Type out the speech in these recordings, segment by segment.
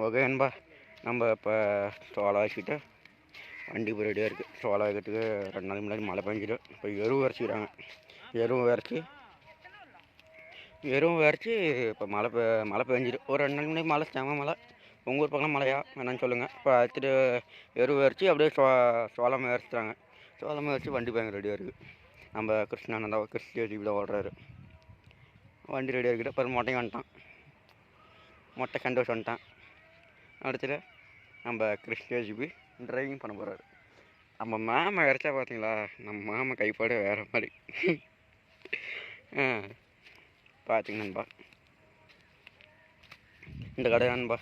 Okay நண்பா, நம்ம இப்போ சோளம் வச்சுக்கிட்டு வண்டி இப்போ ரெடியாக இருக்குது. சோளம் வைக்கிறதுக்கு 2 நாளைக்கு முன்னாடி மழை பெஞ்சிடும். இப்போ எருவு வரைச்சிக்கிறாங்க. எருவு வரைச்சி இப்போ மழை பெஞ்சிடும். ஒரு 2 நாளைக்கு முன்னாடி மழை, செம மழை. உங்கள் ஊர் பக்கம் மழையா என்னன்னு சொல்லுங்கள். இப்போ அடுத்துட்டு எருவு வரைச்சி அப்படியே சோளம் வரைச்சிட்டாங்க. சோளம் வரைச்சி வண்டி பயங்கர ரெடியாக இருக்குது. நம்ம கிருஷ்ணானந்தா ஜிபி தான் ஓடுறாரு. வண்டி ரெடியாக இருக்குது. அப்புறம் மொட்டையும் வந்துட்டான். மொட்டை சந்தோஷம் வந்துட்டான். அடுத்தது நம்ம ஜிபி டிரைவிங் பண்ண போகிறாரு. நம்ம மாமா இறச்சா பார்த்தீங்களா, நம்ம மாமா கைப்பாடு வேறு மாதிரி. பார்த்திங்க நண்பா, இந்த கடை நண்பா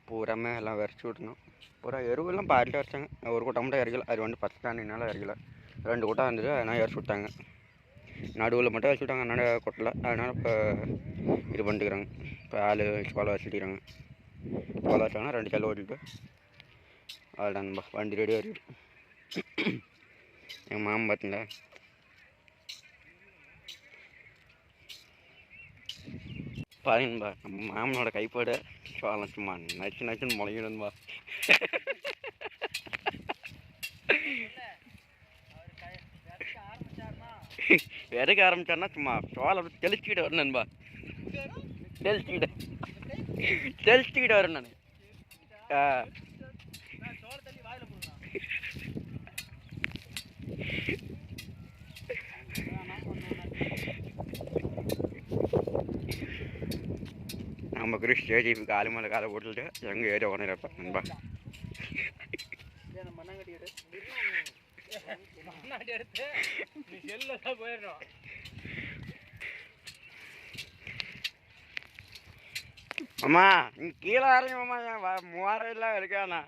பூராமே எல்லாம் விரைச்சி விட்டணும். பூரா எருவெல்லாம் பாட்டில் வரைச்சாங்க. ஒரு கூட்டம் மட்டும் இறக்கல. அது வந்து 10 தாண்டினால இறக்கல. 2 கூட்டம் இருந்தது, அதனால் இறச்சி விட்டாங்க. நடுவில் மட்டும் வச்சு விட்டாங்க, அதனால் கொட்டலை. அதனால் இப்போ இது பண்ணிட்டுக்கிறாங்க. இப்போ ஆள் சோளம் வச்சுட்டுக்கிறாங்க. சோளம் வச்சாங்கன்னா 2 கல் ஓட்டிட்டு அவ்வளோதான் நண்பா, வண்டி ரெடியாக இருக்குது. எங்கள் மாமன் பார்த்தீங்களா, பாருங்கன்பா நம்ம மாமனோட கைப்பாடு. சோளம் சும்மா நச்சுன்னு முளைக்கணும்பா. விதைக்க ஆரம்பிச்சாருன்னா சும்மா சோளம் தெளிச்சுக்கிட்டு வரணும் நண்பா. தெளிச்சுக்கிட்டு வரணும் நான். நம்ம ஜிபி காலி மேலே காலை போட்டுட்டு எங்கள் ஏரியா உடனே நண்பா. அம்மா இங்கே கீழே ஆரம்பிம்மா, 3000 இருக்காண்ணா.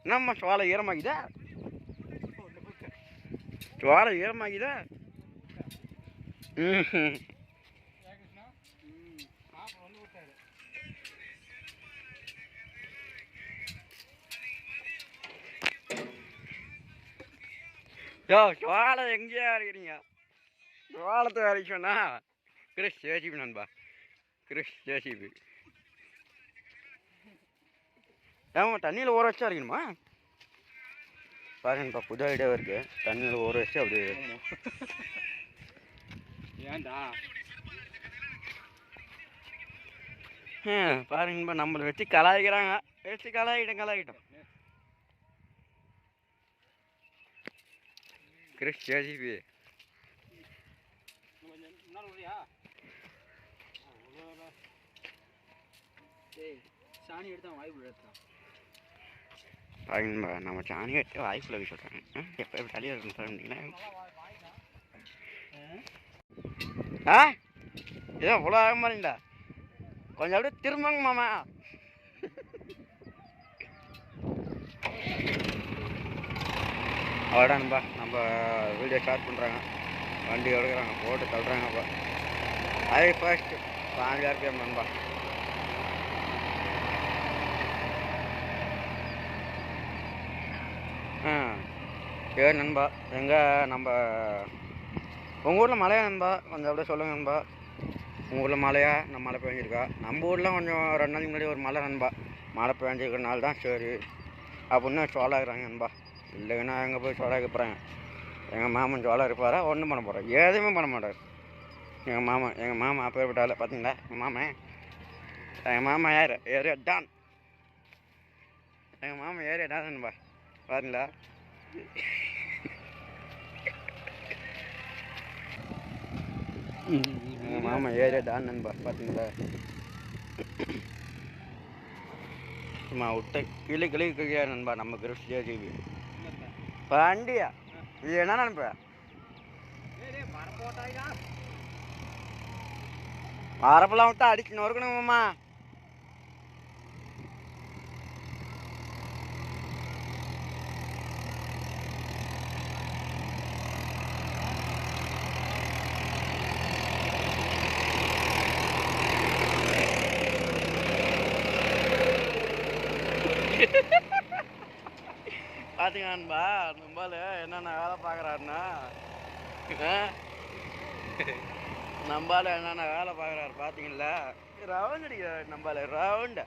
என்னம்மா சோளம் ஈரமாக்குதா? சோளம் ஈரமாக்குதா? சோளம் எங்கேயா இருக்கிறீங்க? சோளத்தை வரைக்கும்னா ஜேசிபி நண்பா, ஜேசிபி. ஏமா தண்ணியில் ஊற வச்சா இருக்கணுமா? பாருங்கப்பா, புது ஐடியாவாக இருக்குது. தண்ணியில் ஊற வச்சு அப்படி ஏன்டா பாருங்கப்பா, நம்மளை வச்சு கலாய்க்கிறாங்க. வச்சு கலாயிட்டோம். ஜேசிபி சாணி எடுத்தா வாய்ப்பு எடுத்தான். பாருங்கப்பா, நம்ம சாணி எடுத்து வாய்ப்புல வைக்க சொல்கிறாங்க. எப்போ எப்படி தலையாக இருக்குன்னு சொல்லிட்டீங்கன்னா ஏதோ இவ்வளோ ஆக மாதிரிங்களா? கொஞ்சம் அப்படியே திரும்பங்க மாமா. அவ்வளோதான்பா, நம்ம வீடியோ ஸ்டார்ட் பண்ணுறாங்க. வண்டி எடுக்கிறாங்க, போட்டு தள்ளுறாங்கப்பா. அதே ஃபர்ஸ்ட் 5 RPM நண்பா. சரி நண்பா, எங்கே நம்ம உங்கள் ஊரில் மழையா நண்பா? கொஞ்சம் அப்படியே சொல்லுங்கள் நண்பா. உங்கள் ஊரில் மழையா? நம்ம மழை பெஞ்சிருக்கா? நம்ம ஊரில் கொஞ்சம் 2 நாளைக்கு முன்னாடி ஒரு மழை நண்பா. மழை பெஞ்சிருக்கனால தான் சரி அப்படின்னு சோளாகிறாங்க நண்பா. இல்லைன்னா எங்கே போய் சோளாக போகிறாங்க. எங்கள் மாமன் சோளம் இருப்பாரா? ஒன்றும் பண்ண போகிறார், எதுவுமே பண்ண மாட்டார். எங்கள் மாமா அப்போ விட்டால பார்த்தீங்களா? எங்கள் மாமா யார்? Area don. எங்கள் மாமா ஏரியா டான் நண்பா, பாருங்களா? எங்கள் மாமா ஏரியா டான் நண்பா, பார்த்தீங்களா? சும்மா விட்ட கிளியா நண்பா நம்ம ஜேசிபி வண்டியா. இது என்ன நினைப்ப? மரப்பெல்லாம் விட்டா அடிச்சு நொறுக்கணுமாம்மா. பார்த்தீங்கன்பா, நம்மள என்னென்ன வேலை பார்க்குறாருன்னா, நம்மளால என்னென்ன வேலை பார்க்குறாரு பார்த்தீங்களா? ரவுண்ட் அடிக்கிறாரு நம்மள, ரவுண்டு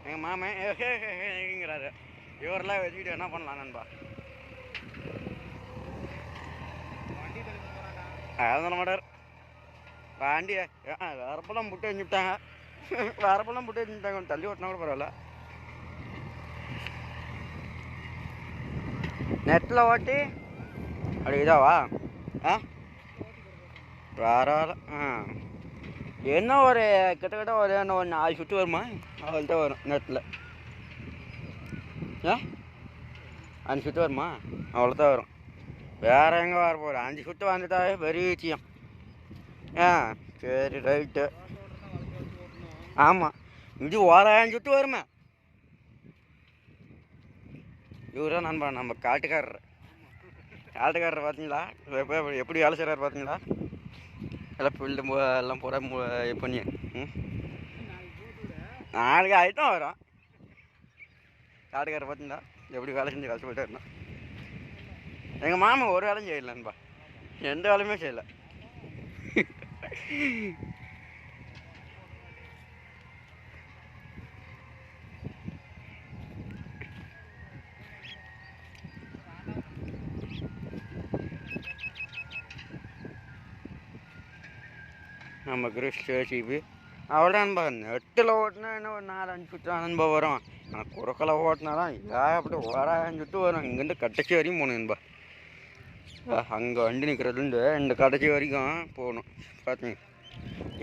எங்கள் மாமங்கிறாரு. இவரெல்லாம் வச்சுக்கிட்டு என்ன பண்ணலாம் நண்பா? சொல்ல மாட்டார். வண்டியை வரப்பெல்லாம் புட்டு வச்சுட்டாங்க. வரப்பெல்லாம் புட்டு வச்சுட்டாங்க. கொஞ்சம் தள்ளி ஓட்டினா கூட பரவாயில்ல. நெட்டில் ஓட்டி அப்படி இதாவா? பரவாயில்ல. என்ன ஒரு கிட்டத்தட்ட ஒரு 4 சுற்று வருமா? அவள்கிட்ட வரும் நெட்டில். 5 சுற்று வருமா? அவ்வளோதான் வரும். வேற எங்கே வர போகிற? 5 சுற்று வந்துட்டாவே பெரிய விஷயம். சரி ரைட்டு. ஆமாம், இது ஓராயிரம் சுற்று வருமே. இவர்தான் நண்பா நம்ம காட்டுக்காரர். பார்த்தீங்களா? எப்படி வேலை செய்கிறாரு பார்த்தீங்களா? எல்லாம் ஃபீல்டு எல்லாம் பூரா பண்ணி நாளைக்கு ஆகிட்டும் வரும். காட்டுக்காரர் பார்த்தீங்களா எப்படி வேலை செஞ்சு கஷ்டப்பட்டு இருந்தான். எங்கள் மாமா ஒரு வேலையும் செய்யலை நண்பா. எந்த வேலையுமே செய்யலை. நம்ம கிறிஸ்ட் ஜேசிபி அவ்வளோ நண்பா. நெட்டில் ஓட்டினா என்ன ஒரு 4-5 சுற்று நண்பா வரும். ஆனால் குறுக்கலை ஓட்டினா தான் அப்படி ஓராயிரம் சுற்று வரும். இங்கேருந்து கடைசி வரைக்கும் போகணும் நண்பா. அங்கே வண்டி நிற்கிறதுலேருந்து இந்த கடைசி வரைக்கும் போகணும். பார்த்தீங்க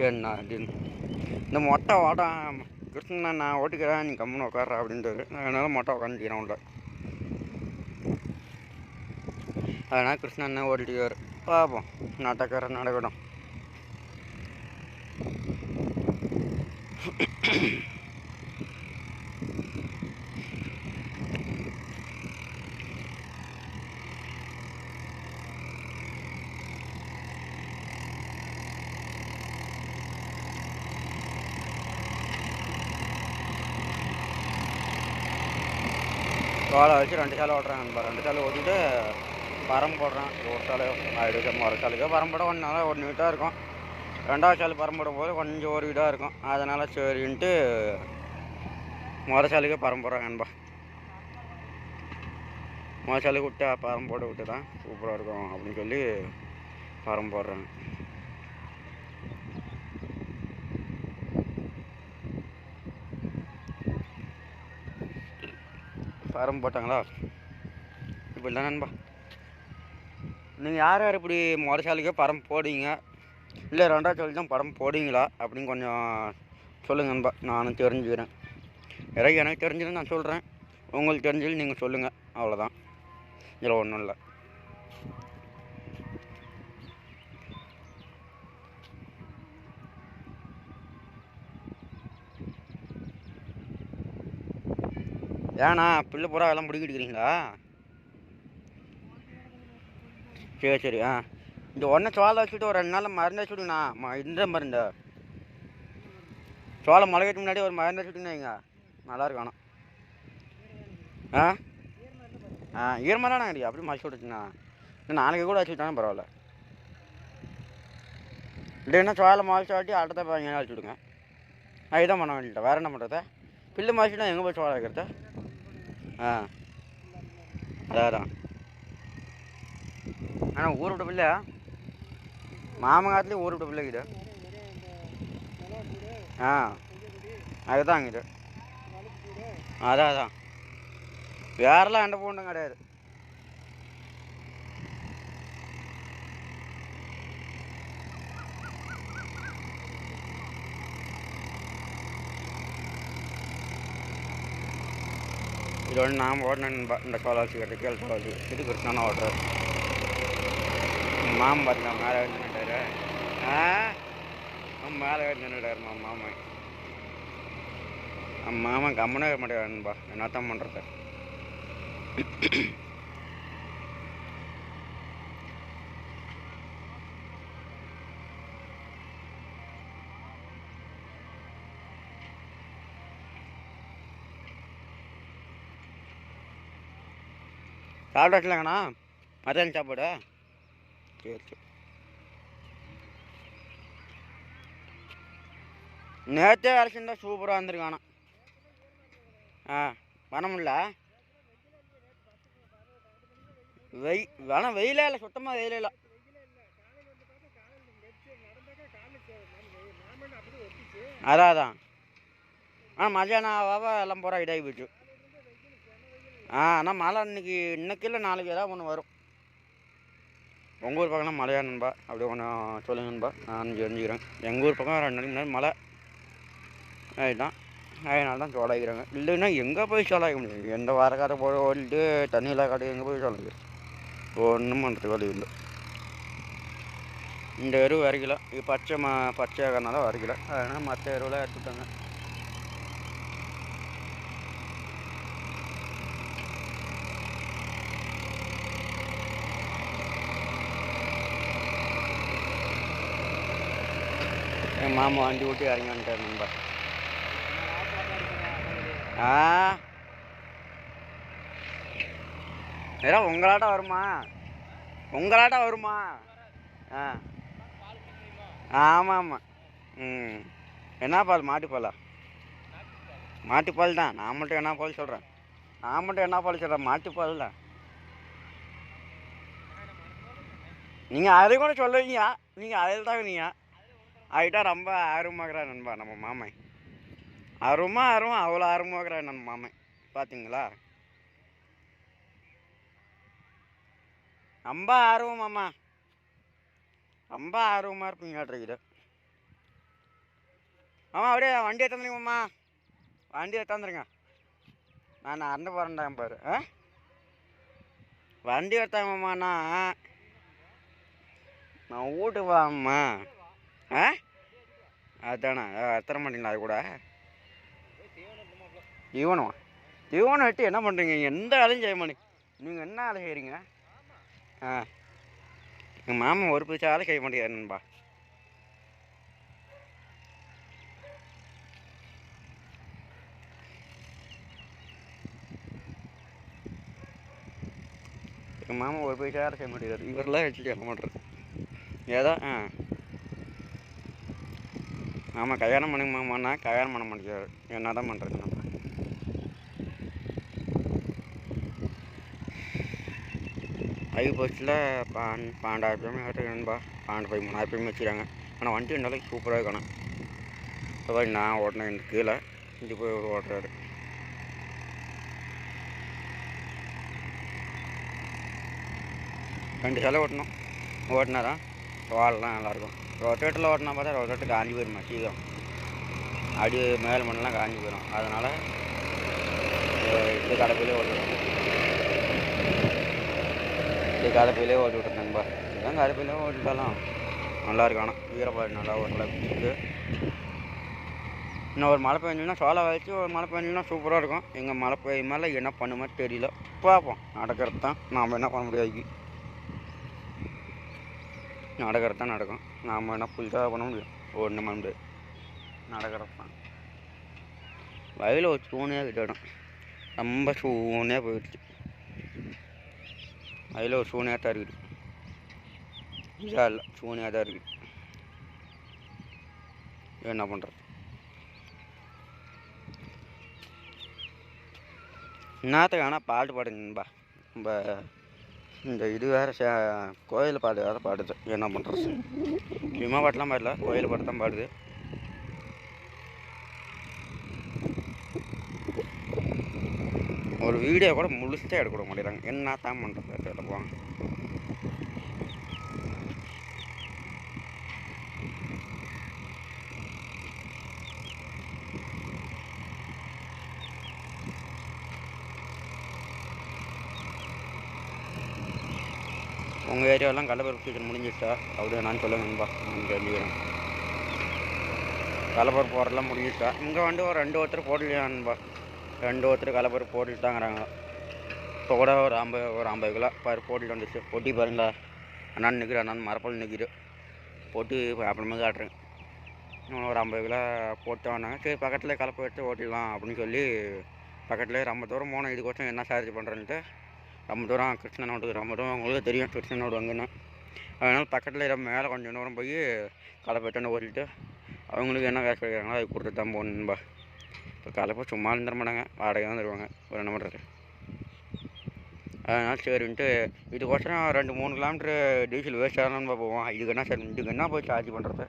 என்ன அப்படின்னு. இந்த மொட்டை ஓட்டம் கிருஷ்ணன் நான் ஓட்டிக்கிறேன், நீ கம்முன்னு உட்கார்றா அப்படின்றது. அதனால் மொட்டை உட்காந்துக்கிறேன் உள்ள. அதனால் கிருஷ்ணன் ஓட்டிட்டு பார்ப்போம். நடக்கட்டும். சோளை வச்சு 2 சாலை ஓட்டுறேன் நண்பா. 2 சாலை ஓட்டிட்டு பரம் போடுறேன். ஒரு சாலை ஆயிடுச்சு. மொதல் சாலைக்கு பரம் போட 1 நாளாக 1 வீட்டாக இருக்கும். 2வது சாலை பரம் போடும் போது கொஞ்சம் ஒரு வீடாக இருக்கும். அதனால் சரின்ட்டு மொதல் சாலைக்கு பரம் போடுறேன் நண்பா. மொதல் சாலைக்கு விட்டு பரம் போட்டு விட்டு தான் சூப்பராக இருக்கும் அப்படின்னு சொல்லி பரம் போடுறேன். பரம் போட்டாங்களா? இப்போ இல்லை நண்பா. நீங்கள் யார் இப்படி மொதல் சாலைக்கே பரம் போடுவீங்க, இல்லை 2வது சாலைக்கு தான் பரம் போடுவீங்களா அப்படின்னு கொஞ்சம் சொல்லுங்கள் நண்பா. நானும் தெரிஞ்சுக்கிறேன். எனக்கு தெரிஞ்சதுன்னு நான் சொல்கிறேன். உங்களுக்கு தெரிஞ்சது நீங்கள் சொல்லுங்கள். அவ்வளோதான். இதில் ஒன்றும் இல்லை. ஏண்ணா பிள்ளை பூரா எல்லாம் பிடிக்கிட்டுக்கிறீங்களா? சரி. இந்த ஒன்றை சோளம் வச்சுட்டு ஒரு 2 நாளில் மருந்து வச்சு விடுங்கண்ணா. இந்த மருந்து சோளம் முளைக்கிறதுக்கு முன்னாடி ஒரு மருந்து வச்சுட்டுங்க வைங்க, நல்லாயிருக்கும். ஆனால் ஈரமாதானே கிடையாது. அப்படி மறைச்சி விட்டுச்சுண்ணா. இன்னும் நாளைக்கு கூட வச்சுக்கிட்டாலும் பரவாயில்ல. இல்லைன்னா சோளம் முளைச்சி வாட்டி அடுத்த 15 நாள் வச்சுவிடுங்க. இதுதான் பண்ண வேண்டியது. வேறு என்ன பண்ணுறது? பில்லு மாய்ச்சினா எங்கே போய் சோளம் வைக்கிறது? அதான். ஆனால் ஊர் விட்ட பிள்ளை மாமங்காத்துலேயும் ஊர் விட்ட பிள்ளைக்குது. அதுதான் இது. அதான் வேறெல்லாம் எந்த பூண்டும் கிடையாது. இது ஒன்று நாம் ஓடணும். இந்த சோளாசி கட்டு கேள் சோளாசி இது கிருஷ்ணனா ஓட்டுறாரு. மாமன் பார்த்தீங்களா மேலே வந்து நின்றுட்டாரு. மேலே வந்து நின்றுட்டாரு மாமன். மாமன் கம்மனே மாட்டேங்கிறான்பா. என்னத்தான் பண்ணுறது? சாப்பிட்டாச்சுலங்கண்ணா மத்தியானம் சாப்பாடு? சரி. நேற்றே அரைச்சிருந்தா சூப்பராக இருந்திருக்காண்ணா. ஆ பண்ண முடியல. வேணாம், வெயிலே இல்லை, சுத்தமாக வெயிலே இல்லை. அதான் மதியானம் எல்லாம் பூரா இதாகி போச்சு. ஆனால் மழை இன்னைக்கு இல்லை, நாளைக்கு ஏதாவது ஒன்று வரும். உங்கள் ஊர் பக்கம்லாம் மழையா நண்பா? அப்படியே ஒன்று சொல்லுங்க நண்பா, நான் தெரிஞ்சுக்கிறேன். எங்கள் ஊர் பக்கம் 2 நாளைக்கு முன்னாடி மழை. அதுதான் அதனால தான் சோளாகிறாங்க. இல்லைன்னா எங்கே போய் சோளாக முடியும்? எந்த வாரக்கார போய் ஓடிட்டு தண்ணியில் காட்டு எங்கே போய் சோளாங்க? ஒன்றும் பண்ணுறது வழி இல்லை. இந்த எருவு வரைக்கல, இது பச்சையாகிறனால வரைக்கல. அதனால் மற்ற எருவெலாம் எடுத்துட்டாங்க. எங்கள் மாமா வண்டி ஊட்டி இறங்கி வந்துட்டார் நண்பா. ஏதோ உங்களாட்டம் வருமா? ஆமாம். என்ன பால்? மாட்டுப்பாலா? மாட்டுப்பால் தான். நான் மட்டும் என்ன பால் சொல்கிறேன்? மாட்டுப்பால் தான். நீங்கள் அதை கூட சொல்லுவீங்க. நீங்கள் அதில் தான் நீங்க ஆகிட்டா ரொம்ப ஆர்வமாகறா நண்பா நம்ம மாமன். அவ்வளோ ஆர்வமாகறா நம்ம மாமன். பார்த்தீங்களா? ரொம்ப ஆர்வம் மாமா, ரொம்ப ஆர்வமாக இருப்பீங்க. ஆமாம், அப்படியே வண்டி எடுத்தாந்துருங்க மாமா, வண்டி எடுத்தாந்துருங்க. நான் அறந்து போகிறேன்டாங்க பாரு. வண்டி எடுத்தாங்க மாமாண்ணா, நான் வீட்டுக்கு வாம்மா. அதுதானே எத்தனை மாட்டீங்களா? அது கூட தீவனம் வெட்டி என்ன பண்ணுறீங்க? எந்த வேலையும் செய்ய மாட்டீங்க. நீங்கள் என்ன வேலை செய்கிறீங்க? எங்கள் மாமன் ஒரு பிடிச்ச வேலை செய்ய மாட்டேங்கிறார் நண்பா. எங்கள் மாமா ஒரு பிடிச்ச வேலை செய்ய மாட்டேங்கிறார். இவரெல்லாம் வச்சு செய்ய மாட்டேறது ஏதோ. ஆமாம், கல்யாணம் பண்ணுங்க மாமாண்ணா, கல்யாணம் பண்ண மாட்டேங்கிறாரு. என்ன தான் பண்ணுறது நம்ம? போஸ்ட்டில் 12,000 ஆகிட்டு நண்பா. 12,000 வச்சுருக்காங்க. ஆனால் வண்டி இருந்தாலும் சூப்பராக இருக்கணும். இப்போ நான் ஓட்டினேன், இந்த கீழே இங்கே போய் ஒரு ஓட்டுறாரு. ரெண்டு சிலை ஓட்டினாரா வாழலாம் நல்லாயிருக்கும். ரொட்டேட்டில் ஓட்டினா பார்த்தா ரொட்டேட்டு காஞ்சி போயிடுமா சீக்கிரம். அடி மேல் மண்ணெலாம் காஞ்சி போயிடும். அதனால் இது கலப்பையிலே ஓட்டி விட்டுறேன் நண்பா. இதுதான் கலப்பையிலே ஓட்டிட்டாலும் நல்லாயிருக்கும். ஆனால் ஈரப்பாடு நல்லா ஓட்டலாம். இன்னும் ஒரு மழை பெஞ்சுன்னா சோளம் வச்சு, ஒரு மழை பெஞ்சுன்னா சூப்பராக இருக்கும். எங்கள் மழை பெய்யும் மேலே என்ன பண்ணுமோ தெரியல. பார்ப்போம். நடக்கிறது தான், நாம் என்ன பண்ண முடியாது. நடக்கிறது தான் நடக்கும். நாம் என்ன புதுசாக பண்ண முடியும்? ஒன்றும் பண்ண முடியாது. நடக்கிறது தான். வயலில் ஒரு சூனியாக விட்டுடும். ரொம்ப சூனியாக போயிடுச்சு. வயலில் ஒரு சூனியாக தான் இருக்குது. இதாக இல்லை, சூனியாக தான் இருக்குது. என்ன பண்ணுறது? என்னத்துக்கு ஆனால் பாட்டு பாடுங்கன்பா. நம்ம இந்த இது வேறு கோயில் பாட்டு வேறு பாடுது. என்ன பண்ணுறது? சினிமா பாட்டுலாம் பாடல, கோயில் பாட்டு தான் பாடுது. ஒரு வீடியோ கூட முழுசாக எடுக்க மாட்டேங்கிறாங்க. என்ன தான் பண்ணுறது? எடுப்பாங்க. உங்கள் ஏரியாவெல்லாம் கடலப்பருப்பு சீசன் முடிஞ்சிச்சா? அப்படியே நான் சொல்லுங்கன்பா, நான் தெரிஞ்சுக்கிறேன். கடலப்பருப்பு போடுறதுலாம் முடிஞ்சிச்சா? இங்கே ஒரு 2 ஒருத்தர் போடலையான்பா. 2 ஒருத்தர் கடலப்பருப்பு போட்டுட்டாங்கிறாங்க. இப்போ கூட ஒரு 50 கிலோ பருப்பு போட்டுட்டு வந்துச்சு. பொட்டி பாருங்களா, அண்ணான்னு நிற்கிறேன். அண்ணான்னு மரப்பல் நிற்கிது. போட்டு அப்புறமா காட்டுறேன். இன்னும் ஒரு 50 கிலோ போட்டு வந்தாங்க. சரி, பக்கத்தில் கலப்பை எடுத்து ஓட்டிடலாம் அப்படின்னு சொல்லி பக்கத்துலேயே ரொம்ப தூரம் போனோம். இதுக்கோசம் என்ன சார்ஜ் பண்ணுறேன்ட்டு ரொம்ப தூரம் கிருஷ்ணனோடு ரொம்ப தூரம் உங்களுக்கு தெரியும். கிருஷ்ணனோடு அங்கேன்னு அதனால் பக்கத்தில் மேலே கொஞ்சம் தூரம் போய் கலப்பை எடுத்து ஓட்டிட்டு அவங்களுக்கு என்ன காசு கிடைக்கிறாங்களோ அதை கொடுத்து தான் போகணும்பா. இப்போ காலையில் போய் சும்மா இருந்துட மாட்டாங்க, வாடகை தான் தருவாங்க. ஒரு என்ன பண்ணுறது. அதனால் சரின்ட்டு இதுக்கோசரம் 2-3 கிலோமீட்ரு டீசல் வேஸ்ட் ஆகணும்னு போவோம். இதுக்கு என்ன போய் சார்ஜ் பண்ணுறது,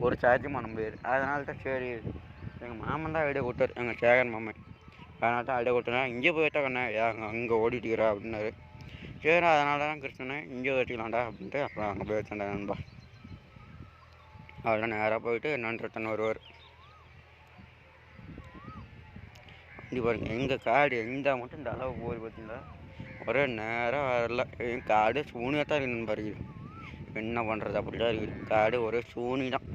ஒரு சார்ஜும் பண்ண முடியாது. அதனால தான் சரி எங்கள் மாமன் தான் ஐடியா கொடுத்தாரு, எங்கள் சேகர் மாமன். அதனால தான் ஐடியா கொடுத்தேன், இங்கே போயிட்டா கண்ணே அங்கே ஓடிட்டுக்கிறா அப்படின்னாரு. சரி அதனால தான் கிருஷ்ணனே இங்கே வச்சுக்கலாம்டா அப்படின்ட்டு அப்புறம் அங்கே போய் வச்சேன்டா நண்பா. அதெல்லாம் நேராக போயிட்டு என்னன்னு ரிட்டன் வருவார். வண்டி பாருங்க, எங்கள் காடு எந்த மட்டும் இந்த அளவு போய் பார்த்தீங்களா, ஒரே நேரம் வரல. என் காடு சூனியாக தான் இருக்குன்னு பாருங்க. என்ன பண்ணுறது, அப்படி தான் இருக்குது காடு, ஒரே சூனி தான்.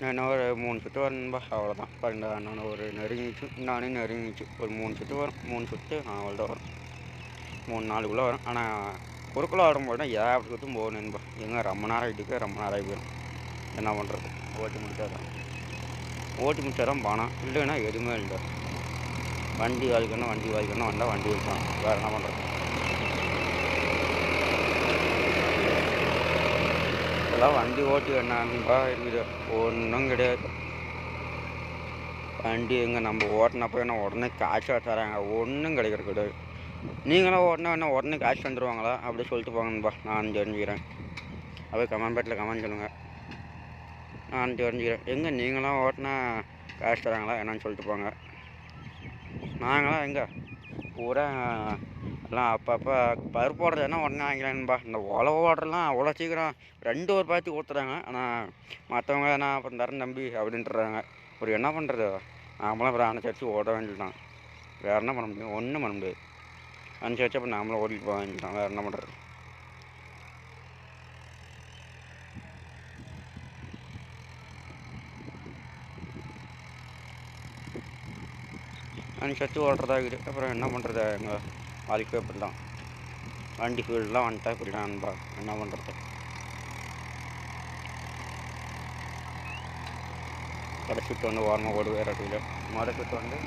நான் ஒரு 3 சுற்று வரணும்பா, அவ்வளோதான். பாருங்க நான் ஒரு நெருங்கிச்சு, ஒரு 3 சுற்று வரும். 3 சுற்று அவ்வளோதான் வரும், 3-4 வரும். ஆனால் குறுக்கில் வரும்போது தான் ஏகப்பட்ட சுற்றும் போகணும்பா. எங்கே ரொம்ப நேரம் ஆகிட்டுக்கு, ரொம்ப நேரம் ஆகி போயிடும். என்ன பண்ணுறது, ஓட்டி முடிச்சா தான் பணம், இல்லைன்னா எதுவுமே இல்லை. வண்டி வாங்கிக்கணும் வந்தால் வண்டி வைக்கலாம், வேறு என்ன பண்ணுறது. இப்போல்லாம் வண்டி ஓட்டி வேணாம்பா இருக்குது, ஒன்றும் கிடையாது. வண்டி எங்கே நம்ம ஓட்டினப்போ என்ன உடனே காசு தராங்க, ஒன்றும் கிடைக்கிறது கிடையாது. நீங்களாம் ஓட்டினா என்ன உடனே காசு தந்துடுவாங்களா, அப்படி சொல்லிட்டு போங்கப்பா. நான் தெரிஞ்சுக்கிறேன், அப்படியே கமெண்ட் சொல்லுங்கள், நான் தெரிஞ்சுக்கிறேன். எங்கே நீங்களாம் ஓட்டினா காசு தராங்களா என்னன்னு சொல்லிட்டு போங்க. நாங்களாம் எங்கே பூரா எல்லாம் அப்பப்போ பருப்பு ஓடுறது என்ன உடனே வாங்கிக்கலான்பா. இந்த உழவு ஓடுறதுலாம் அவ்வளோ சீக்கிரம் 2 ஒரு பாத்தி ஊற்றுறாங்க. ஆனால் மற்றவங்க என்ன அப்புறம் தரேன் தம்பி அப்படின்ட்டுறாங்க. ஒரு என்ன பண்ணுறது, நாமளும் அப்புறம் அனுசரித்து ஓட வேண்டியதுதான். வேறு என்ன பண்ண முடியும், ஒன்றும் பண்ண முடியாது. அனுசரித்து அப்புறம் நாமளும் ஓட்டிட்டு போக வேண்டியதான், வேறு என்ன பண்ணுறது. அனுசரித்து ஓடுறதா இருக்குது, அப்புறம் என்ன பண்ணுறது. எங்கள் வாழ்க்கை இப்படி தான், வண்டி ஃபீல்டெலாம் வந்துட்டா இப்படி தான்பா, என்ன பண்ணுறது. கடைசி சுட்டு வந்து ஓரமாக ஓடுவே ரட்டியில், மொதல் சுட்டு வந்து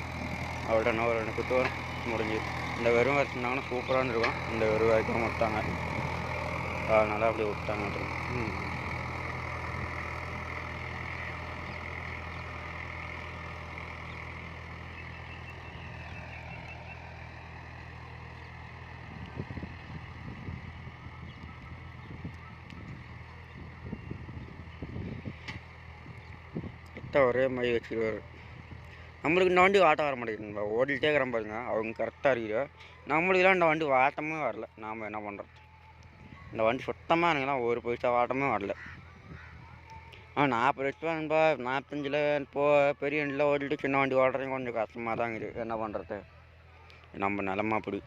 அவள்கிட்ட என்ன ஒரு 2 சுட்டு வரும், முடிஞ்சு. இந்த வெறும் வச்சுருந்தாங்கன்னா சூப்பராக இருந்திருக்கும். இந்த வெறும் வரைக்கும் விட்டாங்க, அதனால் அப்படியே விட்டாங்க. கரெக்டாக ஒரே மாதிரி வச்சுருவார். நம்மளுக்கு இந்த வண்டி ஆட்டம் வர மாட்டேங்குதுங்க, ஓடிட்டே இருக்கிறோம் பாருங்க. அவங்க கரெக்டாக இருக்குது, நம்மளுக்கெல்லாம் இந்த வண்டி வாட்டமே வரல. நாம் என்ன பண்ணுறோம், இந்த வண்டி சுத்தமாக எனக்குலாம் ஒரு பைசா வாட்டமே வரல. 40 லட்சம் ரூபா 45 இப்போது பெரிய வண்டியில் ஓடிட்டு சின்ன வண்டி ஓடுறதும் கொஞ்சம் கஷ்டமாக தான் இருக்குது. என்ன பண்ணுறது, நம்ம நிலமை அப்படி.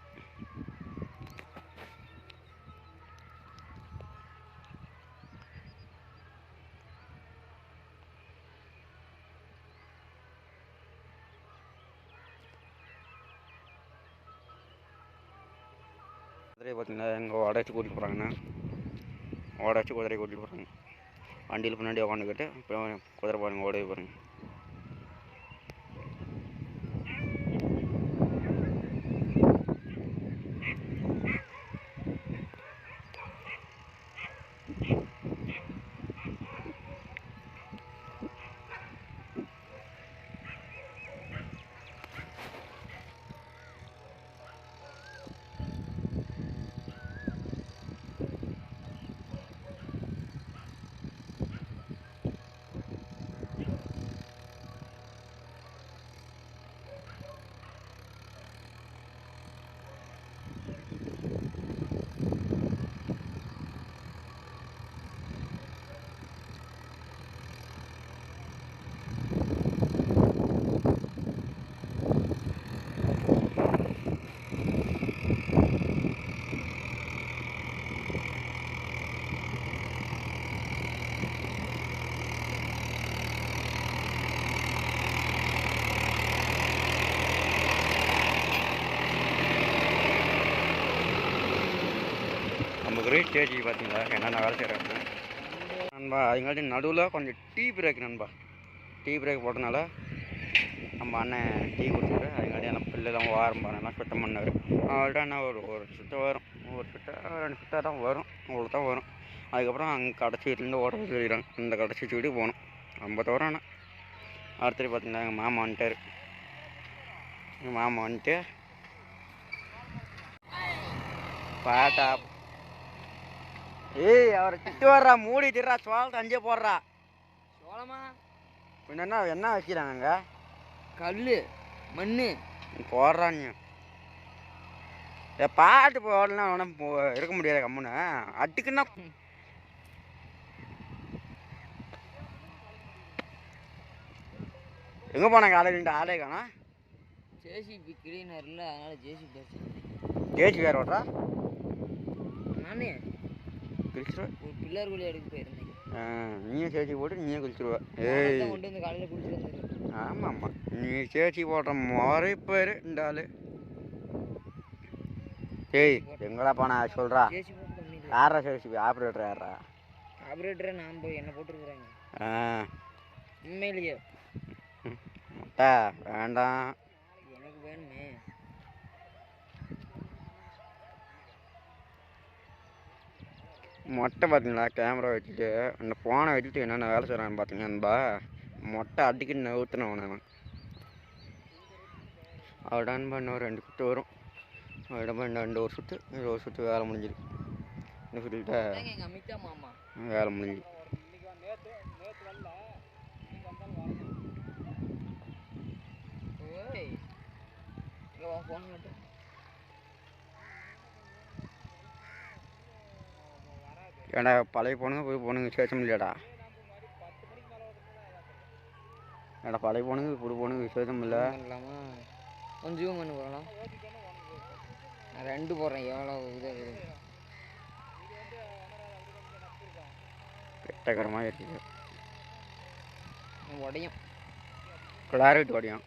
குதிரையை பார்த்தீங்கன்னா எங்கே உடச்சி கூட்டிகிட்டு போகிறாங்கண்ணா, குதிரையை கூட்டிகிட்டு போகிறாங்க. வண்டியில் பின்னாடி உட்காந்துக்கிட்டு அப்புறம் குதிரை பாருங்க ஓடவே பாருங்க. ஸ்டேஜ் பார்த்தீங்களா என்னென்ன வேலை செய்கிறாங்க நண்பா. அதுங்காட்டி நடுவில் கொஞ்சம் டீ பிரேக் நண்பா. டீ பிரேக் போட்டனால நம்ம அண்ணன் டீ கொடுத்துட்டு அதுங்காட்டி அந்த பிள்ளைலாம் வாரம் சுத்தம் பண்ணார். அவள்கிட்ட என்ன ஒரு சுத்தம் வரும், ஒரு சுத்தம் 2 சுத்தம் தான் வரும், அவ்வளோ தான் வரும். அதுக்கப்புறம் அங்கே கடைசி வீட்டிலேருந்து ஓட சொல்லிடுறாங்க. இந்த கடைசி வீட்டுக்கு போகணும். ரொம்ப தூரம் ஆனால் அடுத்தது பார்த்தீங்கன்னா எங்கள் மாமா வந்துட்டார். எங்கள் மாமா வந்துட்டு பாட்டா ஏய் அவரை திட்டு வர்றா, மூடி திடுறா, சோளத்தை அஞ்சே போடுறா. சோளமா பின்னா என்ன வைக்கிறாங்க அங்கே? கல் மண் போடுறாங்க. பாட்டு போடலாம் ஒன்றும் இருக்க முடியாது கம்முன்னு. அதுக்குன்னா எங்கே போனாங்க ஆளு ஆளே காணா? ஜேசிபி கிளீனர் இல்லை, அதனால ஜேசிபி ஜேசிபி வேறு ஓட்டுறா. நானே குளிச்சிருவேன். ஒரு பில்லர் குழி எடுக்க போயிருந்தேன். நீயும் சேச்சி போட்டு நீயும் குளிச்சிருவேன். கொண்டு வந்து காலையில் குளிச்சுட்டு வந்துருக்கேன். ஆமாம் ஆமாம், நீ சேச்சி போடுற முறை பேர் இந்த ஆள். ஏய் எங்கடா போனா சொல்கிறா? யாரா சேச்சி ஆப்ரேட்டர்? யாரா ஆப்ரேட்டரை? நான் போய் என்ன போட்டுருக்குறாங்க. உண்மையிலேயே முட்டை வேண்டாம் எனக்கு வேணுமே. மொட்டை பார்த்தீங்களா? கேமரா வச்சுட்டு அந்த ஃபோனை வச்சுட்டு என்னென்ன வேலை செய்கிறான்னு பார்த்தீங்கன்பா. மொட்டை அடிக்கடி நவுத்துனவன் நான். அவடான்பா இன்னும் 2 சுற்று வரும். அவடம்பா இன்னும் 2 ஒரு சுற்று, இது ஒரு சுற்று வேலை முடிஞ்சிது. இன்னும் சொல்லிட்டா வேலை முடிஞ்சுது. ஏடா பழைய பொண்ணுங்க புது பொண்ணுங்க விசேஷம் இல்லையாடா? ஏடா பழைய பொண்ணுங்க புது பொண்ணுங்க விசேஷம் இல்லை. கொஞ்சம் பண்ணு போகலாம். நான் 2 போடுறேன். எவ்வளோ இது கெட்டகரமாக இருக்குது. உடையும் கிளாரிட்டி உடையும்.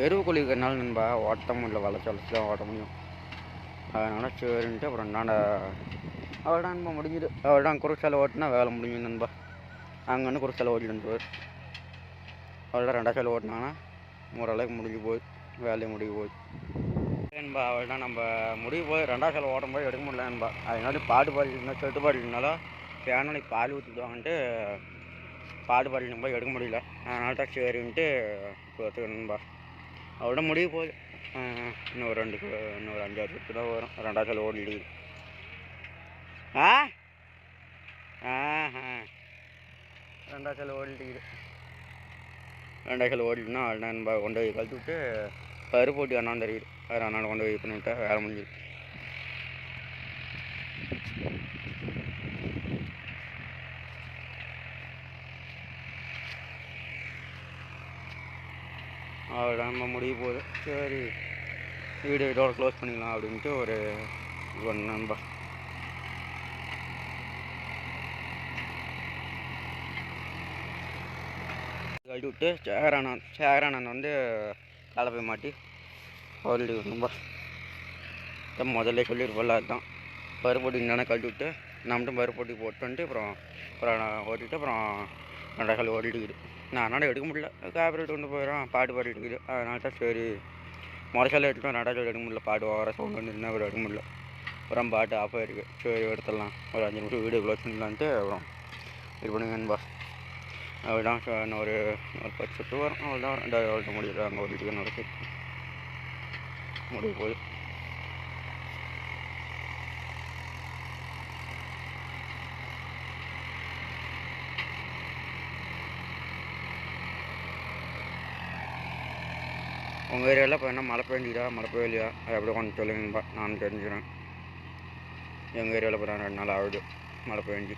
எருவு கொலிக்கிறனால நண்பா ஓட்ட முடியல, வளைச்சி தான் ஓட்ட முடியும். அதனால் சரின்ட்டு அப்புறம் என்னாண்டா அவள்தான் நண்பா முடிஞ்சுது. அவள்தான் குறுச்சாலை ஓட்டினா வேலை முடிஞ்சுது நண்பா. அங்கேருந்து குறுச்சாலை ஓட்டிட்டு வந்துடுவார். அவள்தான் 2 சாலை ஓட்டினாங்கன்னா ஓரளவுக்கு முடிஞ்சு போய் வேலையை முடிவு போய் நண்பா. அவள்தான் நம்ம முடிவு போய் 2 சாலை ஓட்டும் போது எடுக்க முடியல நண்பா. அதனால பாட்டு பாடினா செட்டு பாடினாலும் சேனலுக்கு பால் ஊற்றிடுவாங்கன்ட்டு பாட்டு பாடிட்டு போய் எடுக்க முடியல. அதனால தான் சரின்ட்டு இப்போ நண்பா அவளோட முடிவு போகுது. இன்னும் ஒரு 5-6 சுற்று தான் வரும். 2 சாலை ஓடிடுது. ஆ 2 சாலை ஓடிட்டுக்குது. 2 சாலை ஓடிட்டுனா அவள் நண்பா கொண்டு போய் கழிச்சு விட்டு பருப்பு போட்டி அண்ணான்னு தெரியுது. அது அண்ணாண்ட கொண்டு போய் பண்ணி விட்டா வேலை முடிஞ்சிது. அவள் நம்ம முடிய போகுது. சரி வீடியோ இதோட க்ளோஸ் பண்ணிக்கலாம் அப்படின்ட்டு ஒரு நண்பா. கழட்டி விட்டு சேகரானன் வந்து கலப்பை மாட்டி அவர்கிட்ட நண்பா முதல்ல சொல்லியிருப்போம்ல. அதுதான் பருப்பொட்டி என்னென்ன கழட்டி விட்டு நம்மட்டும் பருப்பொட்டி போட்டு வந்துட்டு அப்புறம் ஓட்டிட்டு அப்புறம் 2 சாலை ஓடிட்டுக்குது. நான் எடுக்க முடியல, காப்பரேட் கொண்டு போயிடும் பாட்டு பாடிட்டு இருக்குது. அதனால தான் சரி முறைச்சாலை எடுத்துட்டோம். 2 சாலை எடுக்க முடியல, பாட்டு வர சவுண்ட் வந்து இன்னும் எடுக்க முடியல. அப்புறம் பாட்டு ஆஃப் ஆகிருக்கு. சரி எடுத்துடலாம், ஒரு 5 நிமிஷம் வீடியோ க்ளோஸ் பண்ணலான்ட்டு அப்புறம் இது பண்ணுங்க நண்பா. அவள்தான் இன்னும் ஒரு 10 சுற்று வரும். அவள்தான் 2 அவள்கிட்ட முடியல. அங்கே ஓடிட்டு நடக்கு முடிய போகுது. உங்கள் ஏரியாவில் இப்போ என்ன மழை பெஞ்சிதா மழை பெய்யலையா அது அப்படியே கொஞ்சம் சொல்லுங்கப்பா நான் தெரிஞ்சுக்கிறேன். எங்கள் ஏரியாவில் இப்போ 2 நாள் ஆகுது மழை பெஞ்சு.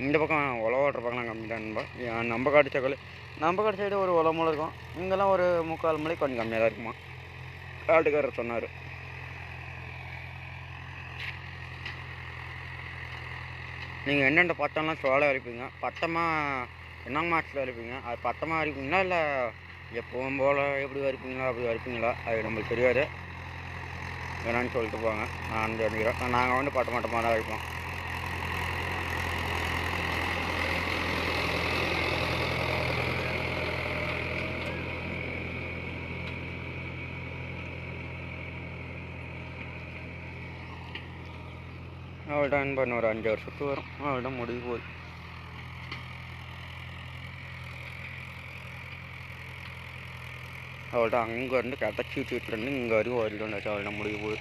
இந்த பக்கம் உழவு ஓட்டுற பக்கம்லாம் கம்மி தான்பா. நம்ம காட்டு சைடு ஒரு உழவு மலை இருக்கும். இங்கெல்லாம் ஒரு 3/4 மலை கொஞ்சம் கம்மியாக தான் இருக்குமா. காட்டுக்காரர் சொன்னார். நீங்கள் என்னென்ன பட்டம்லாம் சோளம் அரிப்பீங்க, பட்டமாக என்னங்க மாதத்தில் அரிப்பீங்க, அது பட்டமாக அரிப்பீங்களா இல்லை எப்பவும் போல் எப்படி அரிப்பீங்களா அப்படி அரிப்பீங்களா அது நம்மளுக்கு தெரியாது. என்னன்னு சொல்லிட்டு போங்க, நான் தெரிஞ்சுக்கிறேன். நாங்கள் வந்து பட்டமாக தான் அரிப்போம். அவள்தான் பண்ண ஒரு 5 வருஷத்துக்கு வரும். அவள்தான் முடிவு போய் அவள்கிட்ட அங்கேருந்து கிடச்சி வீட்டிலேருந்து இங்கே வரைக்கும் வரலாச்சு. அவள்தான் முடிவு போய்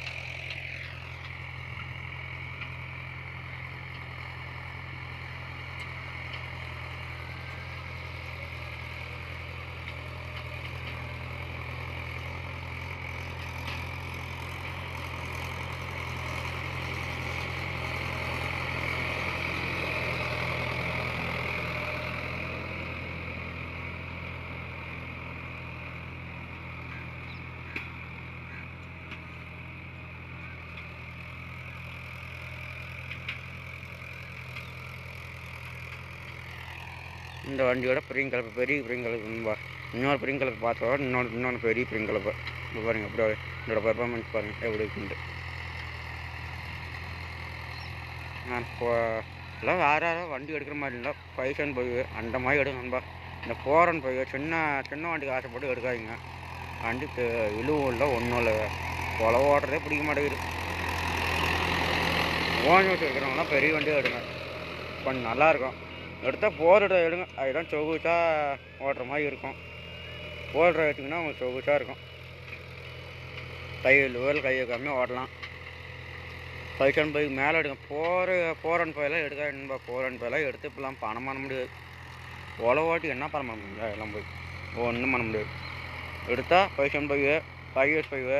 இந்த வண்டியோட பெரிய கலப்பு இன்னொரு பெரிய கலப்பு பார்த்தோட இன்னொன்று பெரிய கலப்பு. இப்போ பாருங்கள் எப்படி என்னோட பெர்ஃபார்மன்ஸ் பாருங்கள் எப்படி இருக்குன்ட்டு. நான் இப்போ எல்லாம் யாரும் வண்டி எடுக்கிற மாதிரி இல்லை, பைசன் போய் அந்த மாதிரி எடுக்கணும்பா. இந்த போரன் போய் சின்ன வண்டிக்கு ஆசைப்பட்டு எடுக்காதீங்க. வண்டிக்கு இழுவும் இல்லை ஒன்றும் இல்லை, உழவு ஓட்டுறதே பிடிக்க மாட்டேங்குது. ஓஞ்சி வச்சு எடுக்கிறவங்களாம் பெரிய வண்டியாக எடுங்க, கொஞ்சம் நல்லாயிருக்கும். எடுத்தால் போர் எடுங்க, அதுதான் சொகுசாக ஓட்டுற மாதிரி இருக்கும். போர் எடுத்திங்கன்னா உங்களுக்கு சொகுசாக இருக்கும். கையை கம்மியாக ஓட்டலாம். பைசன் பைக் மேலே எடுங்க. போரன் பையெல்லாம் எடுக்காதுன்பா. போரன் பையெல்லாம் எடுத்து இப்போலாம் பணம் பண்ண முடியாது. உழவு ஓட்டி என்ன பணம் பண்ண முடியாது, எல்லாம் போய் ஒன்றும் பண்ண முடியாது. எடுத்தால் பைசன் பைக் 5S பைக்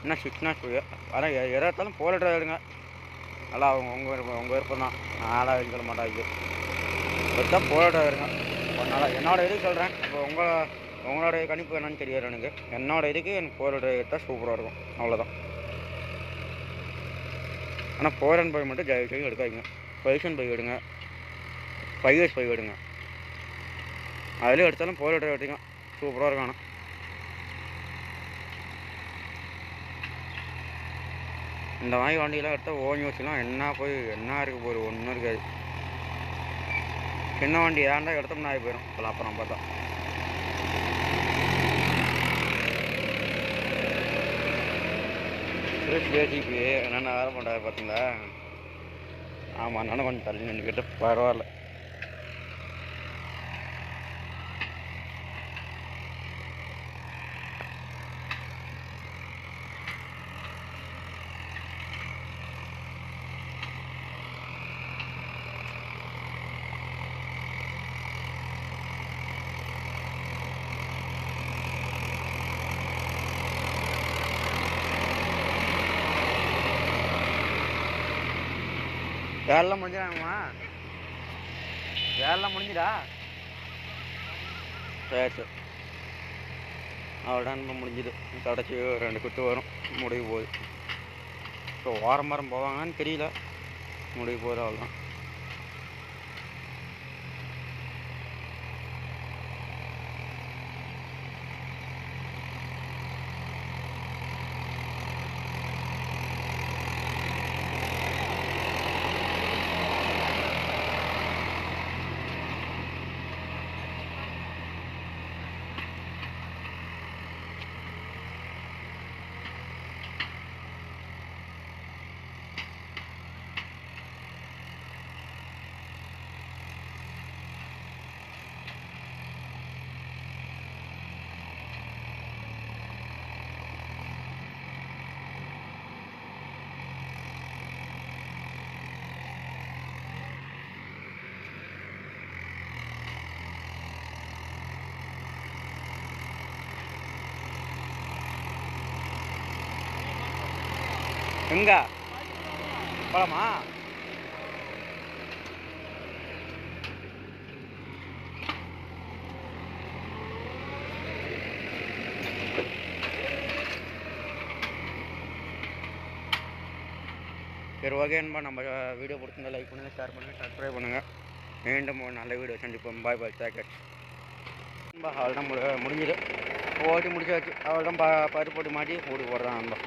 என்ன 6 பைக், ஆனால் எதாத்தாலும் போர் எடுங்க. நல்லா உங்கள் விருப்பம் தான், நாளாக சொல்ல மாட்டாங்க. எடுத்தால் போர் எடுங்க. நல்லா என்னோடய இதுக்கு சொல்கிறேன். இப்போ உங்களோட கணிப்பு என்னன்னு தெரியாது எனக்கு. என்னோடய இதுக்கு எனக்கு போர் எடுத்தால் சூப்பராக இருக்கும், அவ்வளோதான். ஆனால் போரன் பைக் மட்டும் ஜெயிச்சு எடுக்காதீங்க. பைசன் பைக் எடுங்க, 5S பைக் எடுங்க. அதில் எடுத்தாலும் போர் எடுங்க, சூப்பராக இருக்கும். ஆனால் இந்த மாதிரி வண்டியெல்லாம் எடுத்தால் ஓஞ்சி வச்சுலாம் என்ன இருக்க போகுது, ஒன்றும் இருக்காது. சின்ன வண்டி ஏன்டா எடுத்தோம்னா ஆகி போயிடும் இப்போலாம். அப்புறம் பார்த்தா ஜேசிபி என்னென்ன வேலை பண்ணுறாரு பார்த்தீங்களா. ஆமாம், நானும் கொஞ்சம் தள்ளி நின்றுக்கிட்டு பரவாயில்ல. வேலைலாம் முடிஞ்சிடாங்கம்மா, வேலைலாம் முடிஞ்சுடா. சரி அவ்வளோதான் முடிஞ்சுது. கடைச்சி 2 குத்து வரும், முடிவு போகுது. இப்போ வாரம் போவாங்கன்னு தெரியல, முடிவு போகுது, அவ்வளோதான். எங்கே போகலாமா? சரி ஓகே நண்பா, நம்ம வீடியோ பிடிச்சிருந்தா லைக் பண்ணுங்கள், ஷேர் பண்ணுங்கள், சப்ஸ்கிரைப் பண்ணுங்கள். மீண்டும் ஒரு நல்ல வீடியோ சந்திப்போம். பாய் பாய், டேக் நண்பா. அவ்வளோதான் முடிஞ்சுது, ஓட்டி முடிச்சாச்சு. அவ்வளோதான் பருப்பு போட்டு மாட்டி ஓடி போடுறான் நண்பா.